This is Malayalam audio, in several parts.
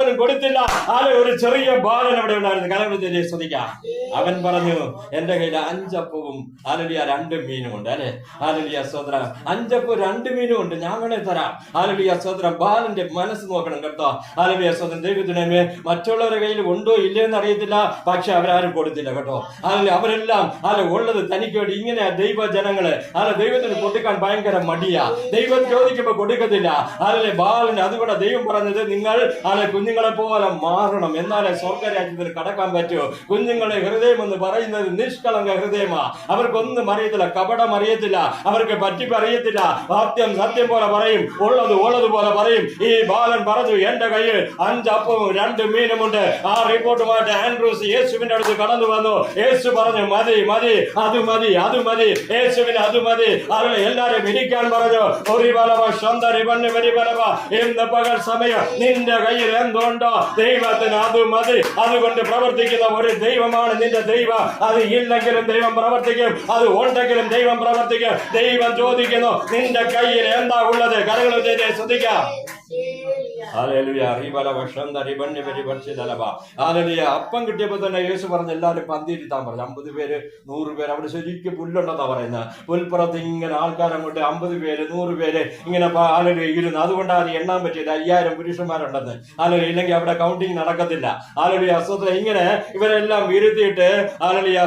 ഒരുത്തനും കൊടുത്തില്ല. ഒരു ചെറിയ ബാലൻ അവിടെ ഉണ്ടായിരുന്നു. കലവിളിച്ച് ശ്രദ്ധിക്കാം. അവൻ പറഞ്ഞു, എന്റെ കയ്യിൽ 5 അപ്പവും 2 മീനും ഉണ്ട്. അല്ലെ ഹല്ലേലൂയ സ്തോത്രം. 5 അപ്പവും 2 മീനും ഉണ്ട്, ഞാൻ വേണേ തരാം. ഹല്ലേലൂയ സ്തോത്രം. ബാലന്റെ മനസ്സ് നോക്കണം കേട്ടോ. ഹല്ലേലൂയ സ്തോത്രം. ദൈവത്തിനെ മറ്റുള്ളവരുടെ കയ്യിൽ ഉണ്ടോ ഇല്ലയെന്ന് അറിയത്തില്ല, പക്ഷെ അവരാരും കൊടുത്തില്ല കേട്ടോ. അവരെല്ലാം ഉള്ളത് തനിക്ക് വേണ്ടി. ഇങ്ങനെ ദൈവജനങ്ങള് ദൈവത്തിന് കൊടുക്കാൻ ഭയങ്കര മടിയാ. ദൈവം ചോദിക്കുമ്പോ കൊടുക്കത്തില്ല. ബാലന് അതുകൊണ്ട് ദൈവം പറഞ്ഞത്, നിങ്ങൾ കുഞ്ഞുങ്ങളെ പോലെ മാറണം, എന്നാലേ സ്വർഗരാജ്യത്തിൽ കടക്കാൻ പറ്റൂ. കുഞ്ഞുങ്ങളെ ഹൃദയം എന്ന് പറയുന്നത് നിഷ്കളങ്ക ഹൃദയമാ. അവർക്കൊന്നും അറിയത്തില്ല, കപടം അറിയത്തില്ല, അവർക്ക് പറ്റിപ്പ് അറിയത്തില്ല. സത്യം പോലെ പറയും, ഉള്ളത് പോലെ പറയും. ഈ ബാലൻ പറഞ്ഞു, എന്റെ കയ്യിൽ 5 അപ്പവും 2 മീനുമുണ്ട്. ആ റിപ്പോർട്ടുമായിട്ട് ആൻഡ്രൂസ് യേശുവിന്റെ അടുത്ത് കടന്നു വന്നു. യേശു പറഞ്ഞു, മതി, അത് മതി, യേശുവിന് അത് മതി. എല്ലാരും ഇരിക്കാൻ പറഞ്ഞു. ഇന്ന് പകൽ സമയം നിന്റെ കയ്യിൽ എന്തുണ്ടോ ദൈവത്തിന് അത് മതി. അതുകൊണ്ട് പ്രവർത്തിക്കുന്ന ഒരു ദൈവമാണ് നിന്റെ ദൈവം. അത് ഇല്ലെങ്കിലും ദൈവം പ്രവർത്തിക്കും, അത് ഉണ്ടെങ്കിലും ദൈവം പ്രവർത്തിക്കും. ദൈവം ചോദിക്കുന്നു, നിന്റെ കയ്യിൽ എന്താ ഉള്ളത്? കരങ്ങൾ ശ്രദ്ധിക്കാം. അപ്പം കിട്ടിയപ്പോ തന്നെ യേശു പറഞ്ഞു, എല്ലാവരും പന്തിയിരുത്താൻ പറഞ്ഞു. 50 പേര് 100 പേര് അവിടെ ശരിക്കും പുല്ലുണ്ടെന്നാ പറയുന്നത്. പുൽപ്പുറത്ത് ഇങ്ങനെ ആൾക്കാരങ്ങോട്ട് 50 പേര് 100 പേര് ഇങ്ങനെ ഇരുന്ന്. അതുകൊണ്ടാണ് എണ്ണാൻ പറ്റിയത്. 5000 പുരുഷന്മാരുണ്ടെന്ന്. ഇല്ലെങ്കിൽ അവിടെ കൗണ്ടിങ് നടക്കത്തില്ല. സ്തോത്രം. ഇങ്ങനെ ഇവരെല്ലാം ഇരുത്തിയിട്ട്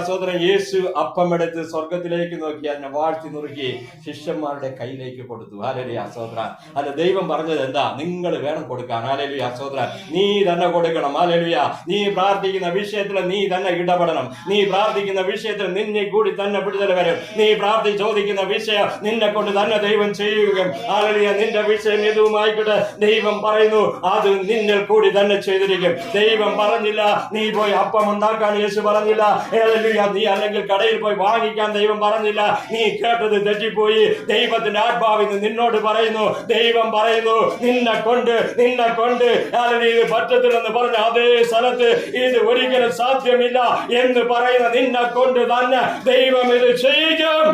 സ്തോത്രം. യേശു അപ്പം എടുത്ത് സ്വർഗത്തിലേക്ക് നോക്കി അതിനെ വാഴ്ത്തി നുറുക്കി ശിഷ്യന്മാരുടെ കയ്യിലേക്ക് കൊടുത്തു. സ്തോത്രം. ദൈവം പറഞ്ഞത് എന്താ? നിങ്ങൾ വേണം കൊടുക്കാൻ. ഹല്ലേലൂയ സ്തോത്രം. നീ തന്നെ കൊടുക്കണം. ഹല്ലേലൂയ. നീ പ്രാർത്ഥിക്കുന്ന വിഷയത്തിൽ നീ തന്നെ ഇടപെടണം. നീ പ്രാർത്ഥിക്കുന്ന വിഷയത്തിൽ നിന്നെ കൂടി തന്നെ വിടുതൽ വരും. നീ ചോദിക്കുന്ന വിഷയം നിന്നെ കൊണ്ട് തന്നെ ദൈവം ചെയ്യുകയും. ഹല്ലേലൂയ. നിന്റെ വിഷയം ഏതുമായിക്കോട്ടെ, ദൈവം പറയുന്നു അത് നിന്നിൽ കൂടി തന്നെ ചെയ്തിരിക്കും. ദൈവം പറഞ്ഞില്ല നീ പോയി അപ്പം ഉണ്ടാക്കാൻ, യേശു പറഞ്ഞില്ല. ഹല്ലേലൂയ. നീ അല്ലെങ്കിൽ കടയിൽ പോയി വാങ്ങിക്കാൻ ദൈവം പറഞ്ഞില്ല. നീ കേട്ടത് തെറ്റിപ്പോയി. ദൈവത്തിന്റെ ആത്മാവിന് നിന്നോട് പറയുന്നു, ദൈവം പറയുന്നു, നിന്നെ കൊണ്ട് ഇത് പറ്റത്തില്ലെന്ന് പറഞ്ഞ അതേ സ്ഥലത്ത് ഇത് ഒരിക്കലും സാധ്യമില്ല എന്ന് പറയുന്ന നിന്നെ കൊണ്ട് തന്നെ ദൈവം ഇത് ചെയ്യും.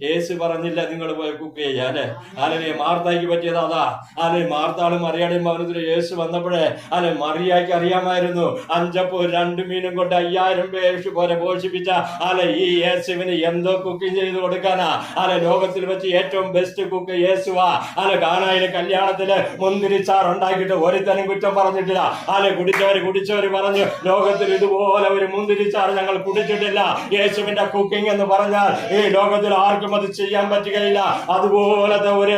യേശു പറഞ്ഞില്ല നിങ്ങൾ പോയി കുക്ക് ചെയ്യാ. അല്ലെ മാർത്തായ്ക്ക് പറ്റിയത് അതാ. മാർത്താളും മറിയാടും ഭവനത്തിൽ യേശു വന്നപ്പോഴേ മറിയായ്ക്ക് അറിയാമായിരുന്നു 5 അപ്പവും 2 മീനും കൊണ്ട് 5000 പേര് പോലെ പോഷിപ്പിച്ച ഈ യേശുവിന് എന്തോ കുക്കിംഗ് ചെയ്ത് കൊടുക്കാനാ. ലോകത്തിൽ വെച്ച് ഏറ്റവും ബെസ്റ്റ് കുക്ക് യേശുവാ. കാനായിലെ കല്യാണത്തില് മുന്തിരിച്ചാർ ഉണ്ടാക്കിയിട്ട് ഒരുത്തനും കുറ്റം പറഞ്ഞിട്ടില്ല. കുടിച്ചവര് പറഞ്ഞു, ലോകത്തിൽ ഇതുപോലെ ഒരു മുന്തിരിച്ചാർ ഞങ്ങൾ കുടിച്ചിട്ടില്ല. യേശുവിന്റെ കുക്കിംഗ് എന്ന് പറഞ്ഞാൽ ഈ ലോകത്തിൽ ആർക്കും അത് ചെയ്യാൻ പറ്റുകയില്ല. അതുപോലത്തെ ഒരു